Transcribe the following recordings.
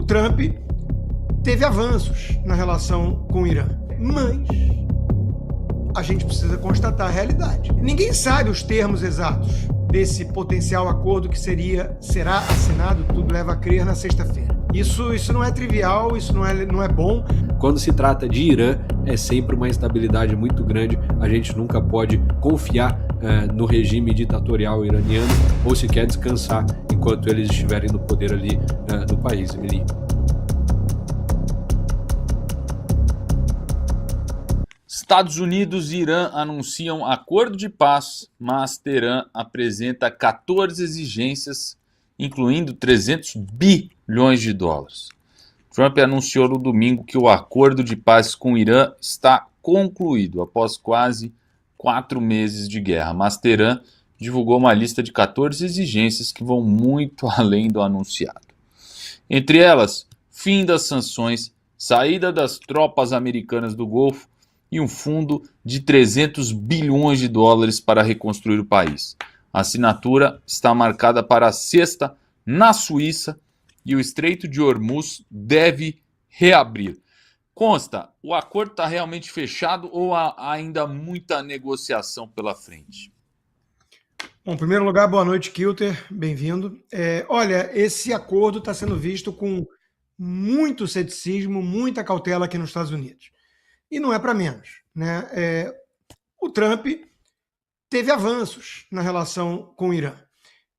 o Trump teve avanços na relação com o Irã, mas a gente precisa constatar a realidade. Ninguém sabe os termos exatos desse potencial acordo que será assinado, tudo leva a crer, na sexta-feira. Isso não é trivial, isso não é bom. Quando se trata de Irã, é sempre uma instabilidade muito grande. A gente nunca pode confiar no regime ditatorial iraniano ou sequer descansar enquanto eles estiverem no poder ali no país, Emily. Estados Unidos e Irã anunciam acordo de paz, mas Teherã apresenta 14 exigências, incluindo 300 bilhões de dólares. Trump anunciou no domingo que o acordo de paz com o Irã está concluído após quase 4 meses de guerra, mas Teherã divulgou uma lista de 14 exigências que vão muito além do anunciado. Entre elas, fim das sanções, saída das tropas americanas do Golfo e um fundo de 300 bilhões de dólares para reconstruir o país. A assinatura está marcada para a sexta na Suíça e o Estreito de Hormuz deve reabrir. Consta, o acordo está realmente fechado ou há ainda muita negociação pela frente? Bom, em primeiro lugar, boa noite, Kilter, bem-vindo. Olha, esse acordo está sendo visto com muito ceticismo, muita cautela aqui nos Estados Unidos. E não é para menos, né? O Trump teve avanços na relação com o Irã.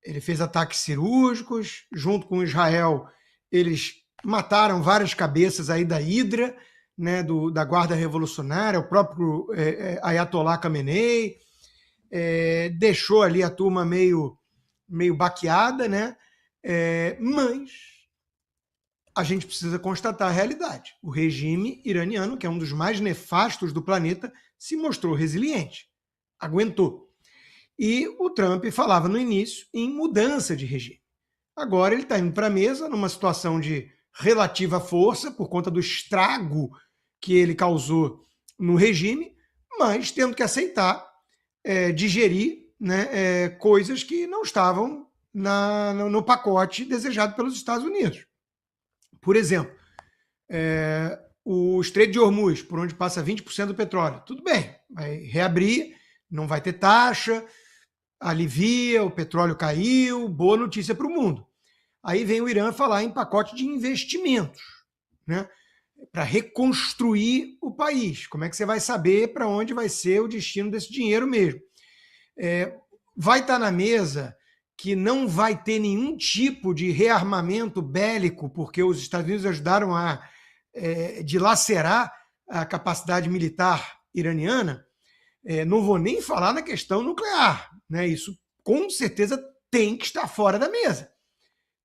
Ele fez ataques cirúrgicos, junto com Israel, eles mataram várias cabeças aí da Hidra, né, da Guarda Revolucionária, o próprio Ayatollah Khamenei, deixou ali a turma meio baqueada, né? Mas a gente precisa constatar a realidade. O regime iraniano, que é um dos mais nefastos do planeta, se mostrou resiliente, aguentou. E o Trump falava no início em mudança de regime. Agora ele está indo para a mesa numa situação de relativa força, por conta do estrago que ele causou no regime, mas tendo que aceitar, digerir, né, coisas que não estavam no pacote desejado pelos Estados Unidos. Por exemplo, o Estreito de Hormuz, por onde passa 20% do petróleo. Tudo bem, vai reabrir, não vai ter taxa, alivia, o petróleo caiu, boa notícia para o mundo. Aí vem o Irã falar em pacote de investimentos, né, para reconstruir o país. Como é que você vai saber para onde vai ser o destino desse dinheiro mesmo? Vai estar na mesa que não vai ter nenhum tipo de rearmamento bélico, porque os Estados Unidos ajudaram a dilacerar a capacidade militar iraniana. Não vou nem falar na questão nuclear, né? Isso com certeza tem que estar fora da mesa.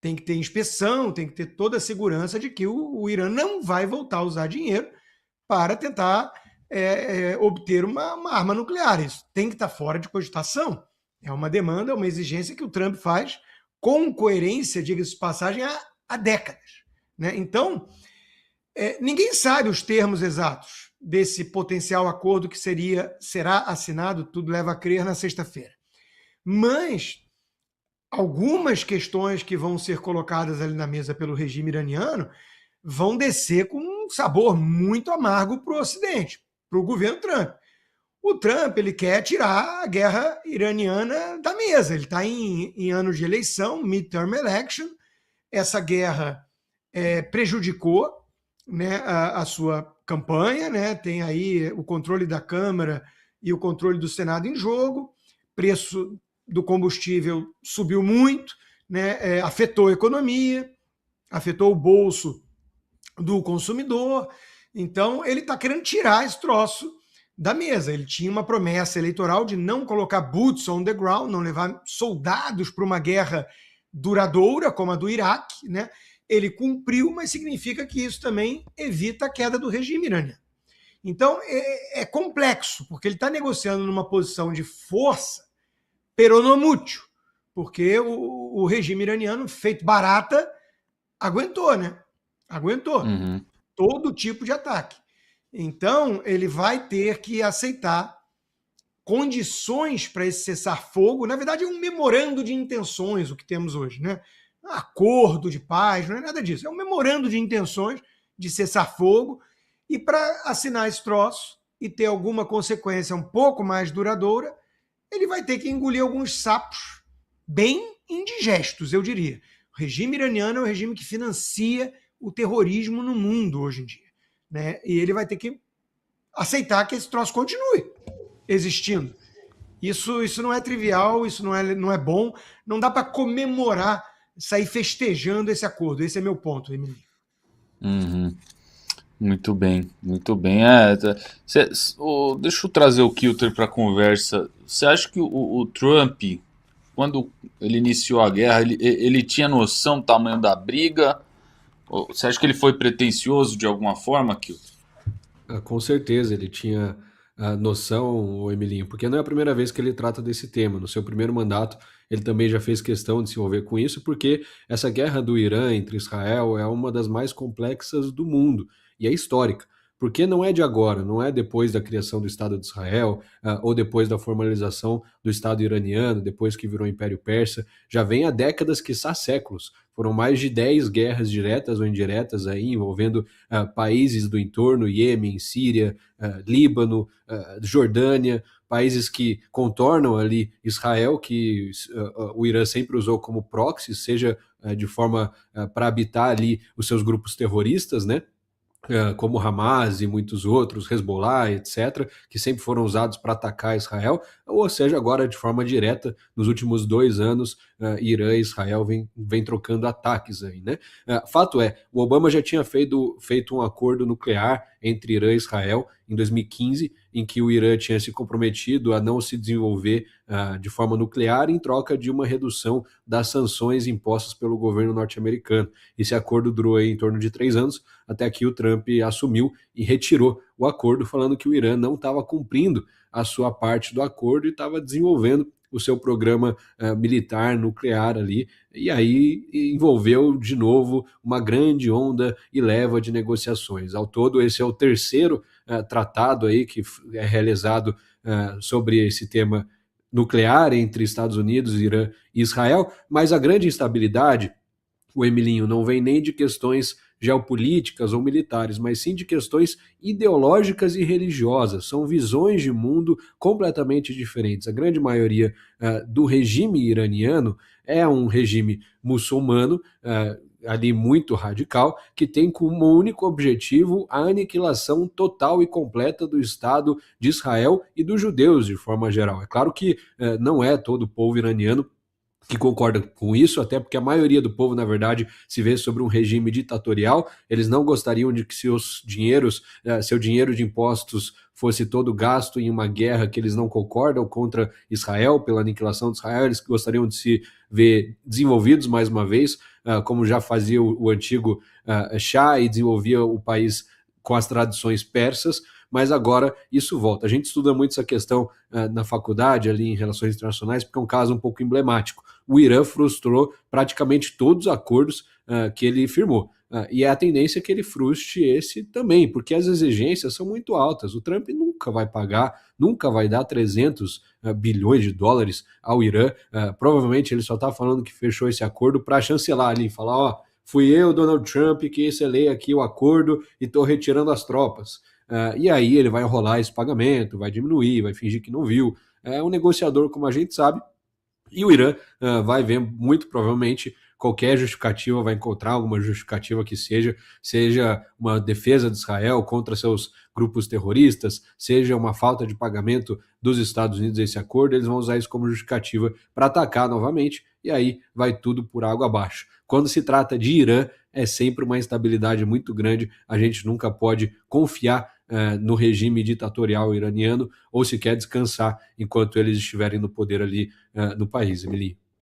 Tem que ter inspeção, tem que ter toda a segurança de que o Irã não vai voltar a usar dinheiro para tentar obter uma arma nuclear. Isso tem que estar fora de cogitação. É uma demanda, uma exigência que o Trump faz com coerência, diga-se de passagem, há décadas, né? Então, ninguém sabe os termos exatos desse potencial acordo que será assinado, tudo leva a crer, na sexta-feira. Mas algumas questões que vão ser colocadas ali na mesa pelo regime iraniano vão descer com um sabor muito amargo para o Ocidente, para o governo Trump. O Trump, ele quer tirar a guerra iraniana da mesa. Ele está em anos de eleição, midterm election. Essa guerra prejudicou, né, a sua campanha, né? Tem aí o controle da Câmara e o controle do Senado em jogo. Preço do combustível subiu muito, né? Afetou a economia, afetou o bolso do consumidor. Então, ele está querendo tirar esse troço da mesa. Ele tinha uma promessa eleitoral de não colocar boots on the ground, não levar soldados para uma guerra duradoura, como a do Iraque, né? Ele cumpriu, mas significa que isso também evita a queda do regime iraniano. Então, é complexo, porque ele está negociando numa posição de força peronomútil, porque o regime iraniano, feito barata, aguentou, né? Aguentou todo tipo de ataque. Então, ele vai ter que aceitar condições para esse cessar-fogo. Na verdade, é um memorando de intenções o que temos hoje, né? acordo de paz, não é nada disso. É um memorando de intenções de cessar fogo, e para assinar esse troço e ter alguma consequência um pouco mais duradoura, ele vai ter que engolir alguns sapos bem indigestos, eu diria. O regime iraniano é um regime que financia o terrorismo no mundo hoje em dia, né? E ele vai ter que aceitar que esse troço continue existindo. Isso não é trivial, isso não é bom, não dá para comemorar, sair festejando esse acordo. Esse é meu ponto, Emily. Uhum. Muito bem, muito bem. Deixa eu trazer o Kilter para a conversa. Você acha que o Trump, quando ele iniciou a guerra, ele tinha noção do tamanho da briga? Você acha que ele foi pretensioso de alguma forma, Kilter? Com certeza, ele tinha a noção, o Emilinho, porque não é a primeira vez que ele trata desse tema. No seu primeiro mandato, ele também já fez questão de se envolver com isso, porque essa guerra do Irã entre Israel é uma das mais complexas do mundo e é histórica. Porque não é de agora, não é depois da criação do Estado de Israel, ou depois da formalização do Estado iraniano, depois que virou Império Persa, já vem há décadas, quiçá séculos. Foram mais de 10 guerras diretas ou indiretas aí, envolvendo países do entorno, Iêmen, Síria, Líbano, Jordânia, países que contornam ali Israel, que o Irã sempre usou como proxy, seja de forma para habitar ali os seus grupos terroristas, né? Como Hamas e muitos outros, Hezbollah, etc., que sempre foram usados para atacar Israel, ou seja, agora de forma direta, nos últimos 2 anos, Irã e Israel vem trocando ataques aí, né? Fato é, o Obama já tinha feito um acordo nuclear entre Irã e Israel em 2015, em que o Irã tinha se comprometido a não se desenvolver de forma nuclear em troca de uma redução das sanções impostas pelo governo norte-americano. Esse acordo durou aí em torno de 3 anos, até que o Trump assumiu e retirou o acordo, falando que o Irã não estava cumprindo a sua parte do acordo e estava desenvolvendo o seu programa militar nuclear ali, e aí envolveu de novo uma grande onda e leva de negociações. Ao todo, esse é o terceiro tratado aí que é realizado sobre esse tema nuclear entre Estados Unidos, Irã e Israel, mas a grande instabilidade, o Emilinho, não vem nem de questões geopolíticas ou militares, mas sim de questões ideológicas e religiosas. São visões de mundo completamente diferentes. A grande maioria do regime iraniano é um regime muçulmano, ali muito radical, que tem como único objetivo a aniquilação total e completa do Estado de Israel e dos judeus de forma geral. É claro que não é todo o povo iraniano que concorda com isso, até porque a maioria do povo, na verdade, se vê sobre um regime ditatorial. Eles não gostariam de que seu dinheiro de impostos fosse todo gasto em uma guerra que eles não concordam contra Israel, pela aniquilação de Israel. Eles gostariam de se ver desenvolvidos mais uma vez, como já fazia o antigo Shah e desenvolvia o país com as tradições persas, mas agora isso volta. A gente estuda muito essa questão na faculdade, ali em Relações Internacionais, porque é um caso um pouco emblemático. O Irã frustrou praticamente todos os acordos que ele firmou. E é a tendência que ele frustre esse também, porque as exigências são muito altas. O Trump nunca vai pagar, nunca vai dar 300 bilhões de dólares ao Irã. Provavelmente ele só está falando que fechou esse acordo para chancelar ali, falar, ó, fui eu, Donald Trump, que selei aqui o acordo e estou retirando as tropas. E aí ele vai enrolar esse pagamento, vai diminuir, vai fingir que não viu. É um negociador, como a gente sabe, e o Irã vai ver muito provavelmente qualquer justificativa, vai encontrar alguma justificativa que seja uma defesa de Israel contra seus grupos terroristas, seja uma falta de pagamento dos Estados Unidos a esse acordo, eles vão usar isso como justificativa para atacar novamente, e aí vai tudo por água abaixo. Quando se trata de Irã, é sempre uma instabilidade muito grande, a gente nunca pode confiar no regime ditatorial iraniano ou sequer descansar enquanto eles estiverem no poder ali no país, Emily.